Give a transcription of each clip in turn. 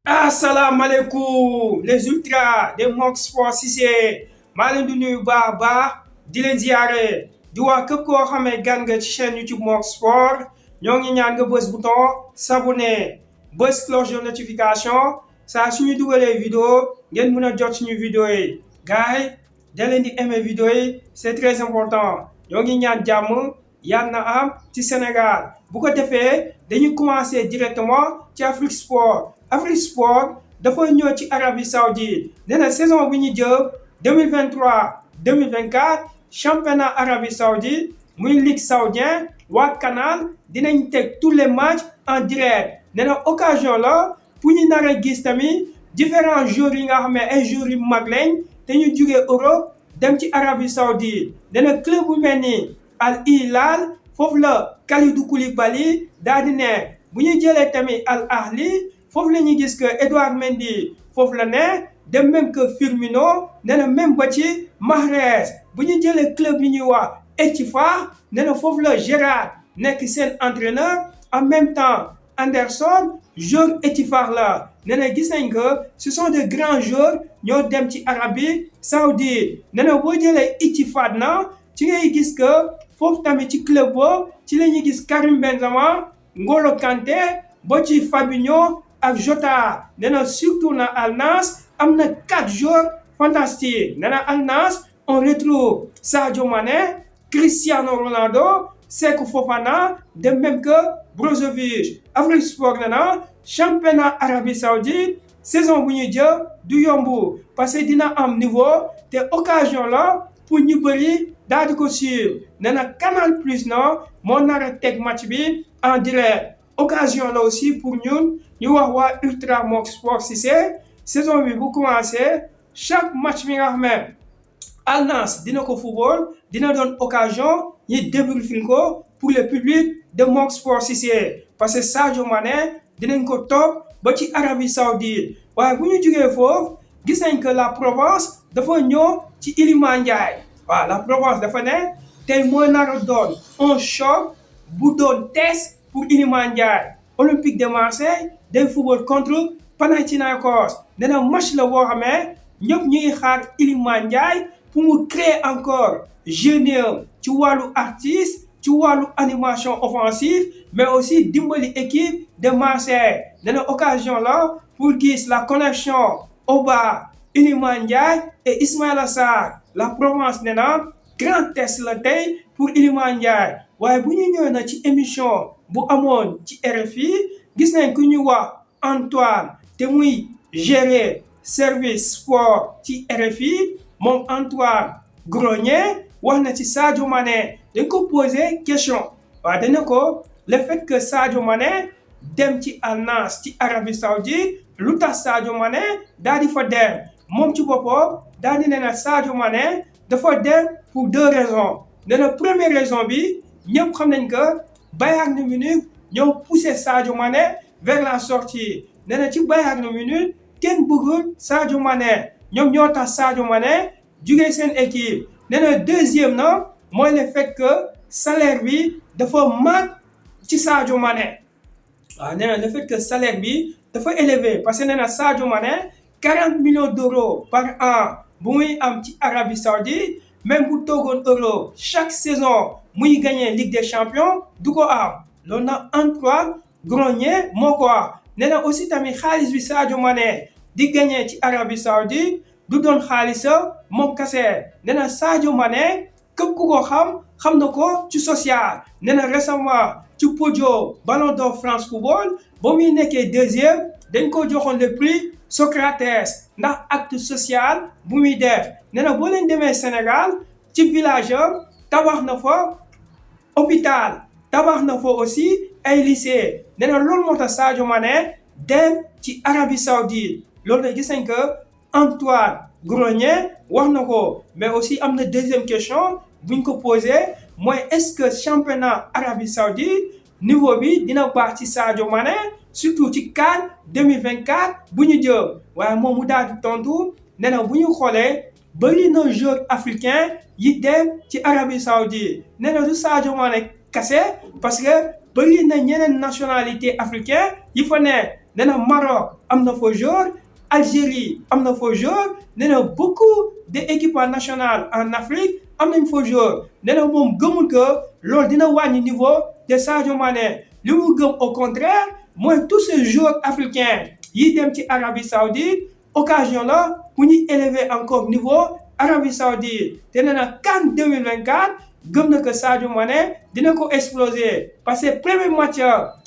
asalaamaaleykum les ultras de Mok Sport Cissé maa leen di nuyu baax a baax di leen ziare di wax képp koo xamee gan nga ci chaîne YouTube Mok Sport ñoo ngi ñaan nga bës bouton s'abonner bës cloche de notification saa suñu dugalee vidéo ngeen mën a jot suñu vidéo yi gars yi da leen di aimer vidéo yi c'est très important ñoo ngi ñaan jàmm yàlla na am ci Sénégal bu ko defee dañuy commencer directement ci Afrique Sport. Afrique Sport dafa ñëw ci Arabie Saoudite nee na saison bi ñu jëm 2023 2024 championnat Arabie Saoudite muy ligue saoudien waa Canal dinañ teg tous les matchs en direct nee na occasion la pour ñu nar a gis tamit différents joueurs yi nga xam ne ay joueurs yu mag lañ te ñu jugee Europe dem ci Arabie Saoudite nee na club bu mel ni Al Hilal foofu la Kalidou Koulibaly daal di ne bu ñu jëlee tamit Al Ahli foofu la ñuy gis que Edouard Mendy foofu la ne de même que Firmino nee na même ba ci Mahrez bu ñu jëlee club yi ñuy wax Ettifaq nee na foofu la Gérard nekk seen entraîneur en même temps Anderson joueur Ettifaq la nee na gis nañ que ce sont de grands joueurs ñoo dem ci Arabie Saoudite nee na boo jëlee Ettifaq na ci ngay gis que foofu tamit ci club boobu ci la ñuy gis Karim Benzema N'Golo Kanté ba ci Fabinho ak Jota nee na surtout na Al Nassr am na 4 joueurs fantastiques nee na Al Nassr on retrouve Sadio Mané Cristiano Ronaldo Seko Fofana de même que Brozovic. Afrique Sport nee na championnat Arabie Saoudite saison bu ñu jël du yomb parce que dina am niveau te occasion la pour ñu bëri daal di ko suivre nee na Canal Plus na moo nar a teg match bi en direct. Occasion là aussi pour ñun ñu wax waa Ultra Mok Sport Cissé saison bi bu commencé chaque match bi nga xam ne Al Nassr dina ko football dina doon occasion ñi débriefing ko pour le public de Mok Sport Cissé parce que Sadio Mané dinañ ko topp ba ci Arabie Saoudite waaye bu ñu jógee foofu gis nañ que la Provence dafa ñëw ci Iliman Ndiaye waaw la Provence dafa ne tey mooy nar a doon un choc bu doon test pour Iliman Ndiaye Olympique de Marseille day football contre Panathinaikos nee na match la boo xamee ñëpp ñu ngi xaar Iliman Ndiaye pour mu créer encore jeune ci wàllu artiste ci wàllu animation offensive mais aussi dimbali équipe de Marseille nee na occasion la pour gis la connexion Oba Iliman Ndiaye et Ismaïla Sarr la Provence nee na grand test la tey pour Iliman Ndiaye waaye bu ñu ñëwee na ci émission bu amoon ci RFI gis nañ ku ñuy wax Antoine te muy gérer service sport ci RFI moom Antoine Grenier wax na ci Sadio Mané dañ ko posé question waaye dañ ne ko le fait que Sadio Mané dem ci Al Nassr ci Arabie Saoudite lu tax Sadio Mané daal di fa dem moom ci boppam daal di ne na Sadio Mané dafa dem pour 2 raisons nee na première raison bi ñëpp xam nañ que Bayern Munich ñoo poussé Sadio Mané vers la sortie nee na ci Bayern Munich kenn bëggul Sadio Mané ñoom ñoo tax Sadio Mané jugee seen équipe nee na deuxième na mooy le fait que salaire bi dafa mag ci Sadio Mané waaw nee na le fait que salaire bi dafa élevé parce que nee na Sadio Mané 40 millions d'euros par an bu muy am ci Arabie Saoudite même bu toogoon Europe chaque saison muy gagné Ligue des Champions du ko am loolu nag Antoine Grenier moo ko wax nee na aussi tamit xaalis bi Sadio Mané di gagné ci Arabie Saoudite du doon xaalisa moom kese nee na Sadio Mané képp ku ko xam na ko ci social nee na récemment ci podium Ballon d'Or France Football ba muy nekkee deuxième dañ ko joxoon le prix Socrates ndax acte social bu muy def nee na boo leen demee Sénégal ci village am tabax na fa hôpital tabax na fa aussi ay lycée nee na loolu moo tax Sadio Mané dem ci Arabie Saoudite loolu nag gis nañ que Antoine Grenier wax na ko mais aussi am na deuxième question buñ ko posé mooy est-ce que championnat Arabie Saoudite niveau bi dina baax ci Sadio Mané surtout ci CAN 2024 bu ñu jëm waaye moom mu daal di tontu nee na bu ñu xoolee bëri na joueur africain yi dem ci Arabie Saoudite nee na du Sadio Mané kase parce que bëri na ñeneen nationalité africain yi fa ne nee na Maroc am na fa joueur Algérie am na fa joueur nee na beaucoup de équipes nationales en Afrique am nañ fa joueur nee na moom gëmul que loolu dina wàññi niveau de Sadio Mané li mu gëm au contraire mooy tous ces joueurs africains yi dem ci Arabie Saoudite occasion la pour ñu élever encore niveau Arabie Saoudite te nee na CAN 2024 gëm na que Sadio Mané dina ko exploser parce que premier match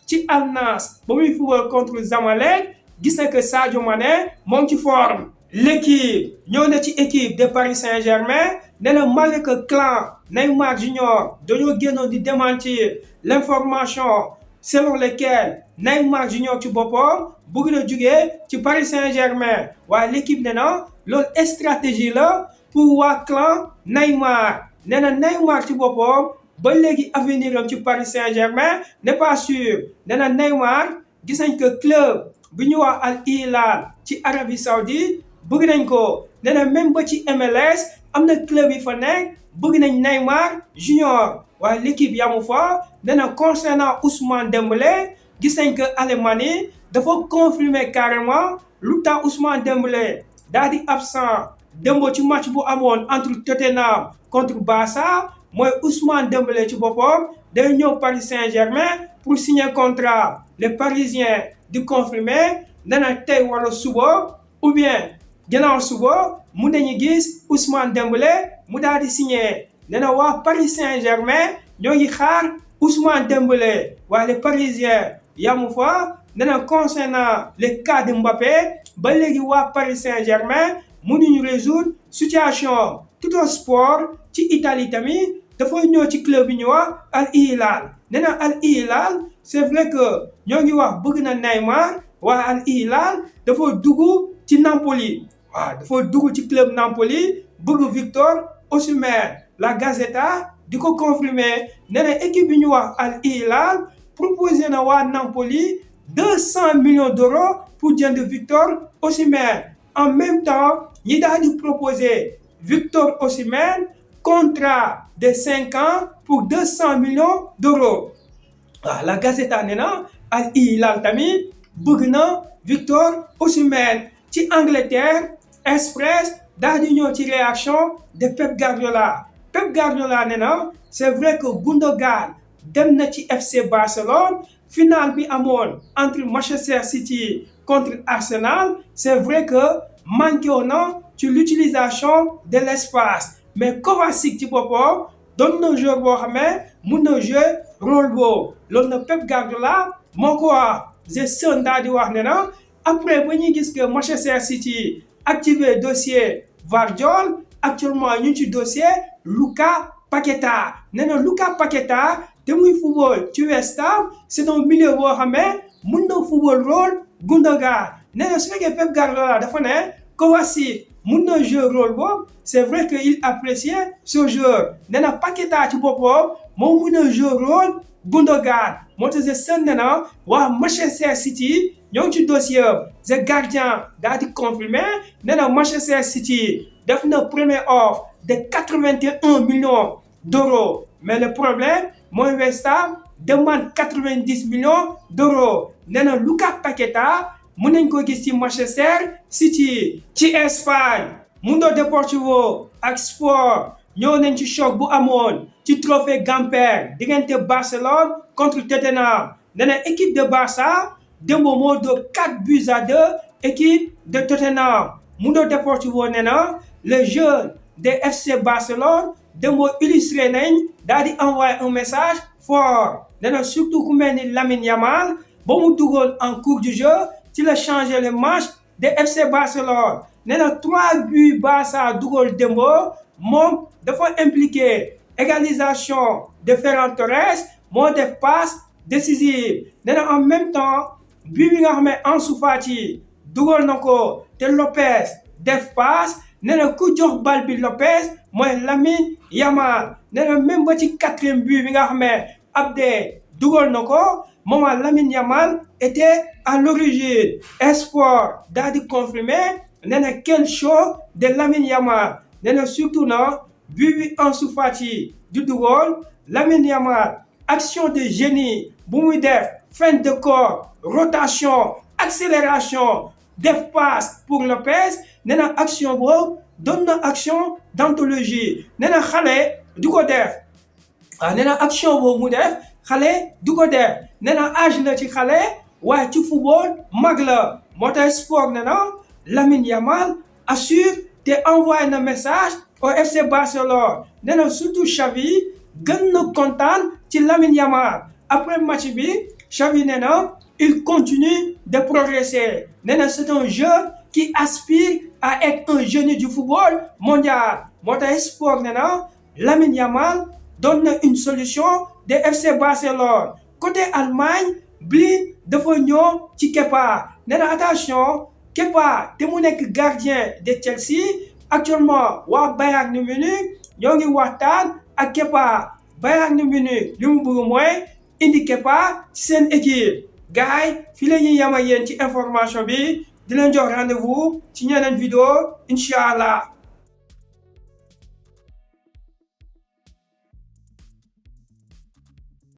ci Al Nassr ba muy football contre Zamalek gis na que Sadio Mané moo ngi ci forme. L'équipe ñëw na ci équipe de Paris Saint-Germain nee na malgré que clan Neymar Junior dañoo génnoon di démentir l'information selon laquelle Neymar Junior ci boppam bëgg na jugee ci Paris Saint-Germain waaye l'équipe nee na loolu stratégie la pour waa clan Neymar nee na Neymar ci boppam ba léegi avenir am ci Paris Saint-Germain n'est pas sûr nee na Neymar gis nañ que club bi ñu wax Al Hilal ci Arabie Saoudite bëgg nañ ko nee na même ba ci MLS am na club yi fa nekk bëgg nañ Neymar Junior waaye l'équipe yamu fa nee na concernant Ousmane Dembélé gis nañ que Allemagne dafa confirmer carrément lu tax Ousmane Dembélé daa di absent démb ci match bu amoon entre Tottenham contre Barça mooy Ousmane Dembélé ci boppam day ñëw Paris Saint-Germain pour signer contrat les Parisiens di confirmer nee na tey wala suba ou bien gannaaw suba mu nañu gis Ousmane Dembélé mu daal di signer nee na waa Paris Saint-Germain ñoo ngi xaar Ousmane Dembélé waaye les Parisiens yamu fa nee na concernant le cas de Mbappé ba léegi waa Paris Saint-Germain mënuñu résoudre situation Tutto Sport ci Italie tamit dafay ñëw ci club bi ñu wax Al Hilal nee na Al Hilal c'est vrai que ñoo ngi wax bëgg na Neymar waaye Al Hilal dafa dugg ci Napoli waaw dafa dugg ci club Napoli bëgg Victor Osimhen la Gazzetta di ko confirmer nee na équipe bi ñu wax Al Hilal proposé na waa Napoli 200 millions d'euros pour jënd Victor Osimhen en même temps ñi daal di proposer Victor Osimhen contrat de 5 ans pour 200 millions d'euros waaw la Gazzetta nee na Al Hilal tamit bëgg na Victor Osimhen ci Angleterre Express daal di ñëw ci réaction de Pep Guardiola nee na c'est vrai que Gundogan dem na ci FC Barcelone finale bi amoon entre Manchester City contre Arsenal c'est vrai que manqué woon na ci l'utilisation de l'espace mais Kovacic ci boppam doon na joueur boo xam ne mun na jouer rôle boobu loolu na Pep Guardiola moo ko wax The Sun daal di wax ne na après ba ñuy gis que Manchester City activé dossier Vardiol actuellement ñu ci dossier Lucas Paqueta nee na Lucas Paqueta te muy football ci West Ham c'est un milieu boo xam ne mun na football rôle Gundogan nee na su fekkee Pep Guardiola dafa ne Kovacic mun na jouer rôle boobu c'est vrai que il appréciait ce joueur nee na Paqueta ci boppam moo mun a jouer rôle Gundogan moo tax The Sun nee na waa Manchester City ñoo ngi ci dossier The Guardian daal di confirmer nee na Manchester City def na première offre de 81 millions d'euros mais le problème mooy West Ham demande 90 millions d'euros nee na Lucas Paqueta mën nañ ko gis ci Manchester City ci Espagne Mundo Deportivo ak Sport ñëw nañ ci choc bu amoon ci trophée Gamper diggante Barcelone contre Tottenham nee na équipe de Barça démb moo dóor 4-2 équipe de Tottenham Mundo Deportivo nee na les jeunes de FC Barcelone démb illustré nañ daal di envoyer un message fort nee na surtout ku mel ni Lamine Yamal ba mu duggoon en cours du jeu ci la changé le match de FC Barcelone nee na 3 buts Barça dugal démb moom dafa impliqué égalisation de Ferran Torres moo def passe décisive nee na en même temps but bi nga xam ne Ansu Fati dugal na ko te Lopez def passe nee na ku jox bal bi Lopez mooy Lamine Yamal nee na même ba ci 4e but bi nga xam ne Abde dugal na ko moom Lamine Yamal était à l'origine Sport daal di confirmer nee na quel show de Lamine Yamal nee na surtout na but bi Ansu Fati du dugal Lamine Yamal action de génie bu muy def fin de corps rotation accélération def passe pour Lopez nee na action boobu doon na action d'anthologie nee na xale du ko def waaw nee na action boobu mu def xale du ko def nee na âge la ci xale waaye ci football mag la moo tax sport nee na Lamine Yamal assure te envoyé na message au FC Barcelone nee na surtout Xavi gën na kontaan ci Lamine Yamal après match bi Xavi nee na il continue de progresser nee na c'est un jeune qui aspire à être un génie du football mondial moo tax sport nee na Lamine Yamal donne na une solution de FC Barcelone côté Allemagne Blind dafa ñëw ci Kepa nee na attention Kepa te mu nekk gardien de Chelsea actuellement waa Bayern Munich ñoo ngi waxtaan ak Kepa Bayern Munich li mu bëgg mooy indi Kepa ci seen équipe gars yi fii la ñuy yem ak yéen ci information bi di leen jox rendez-vous ci ñeneen vidéo incha allah.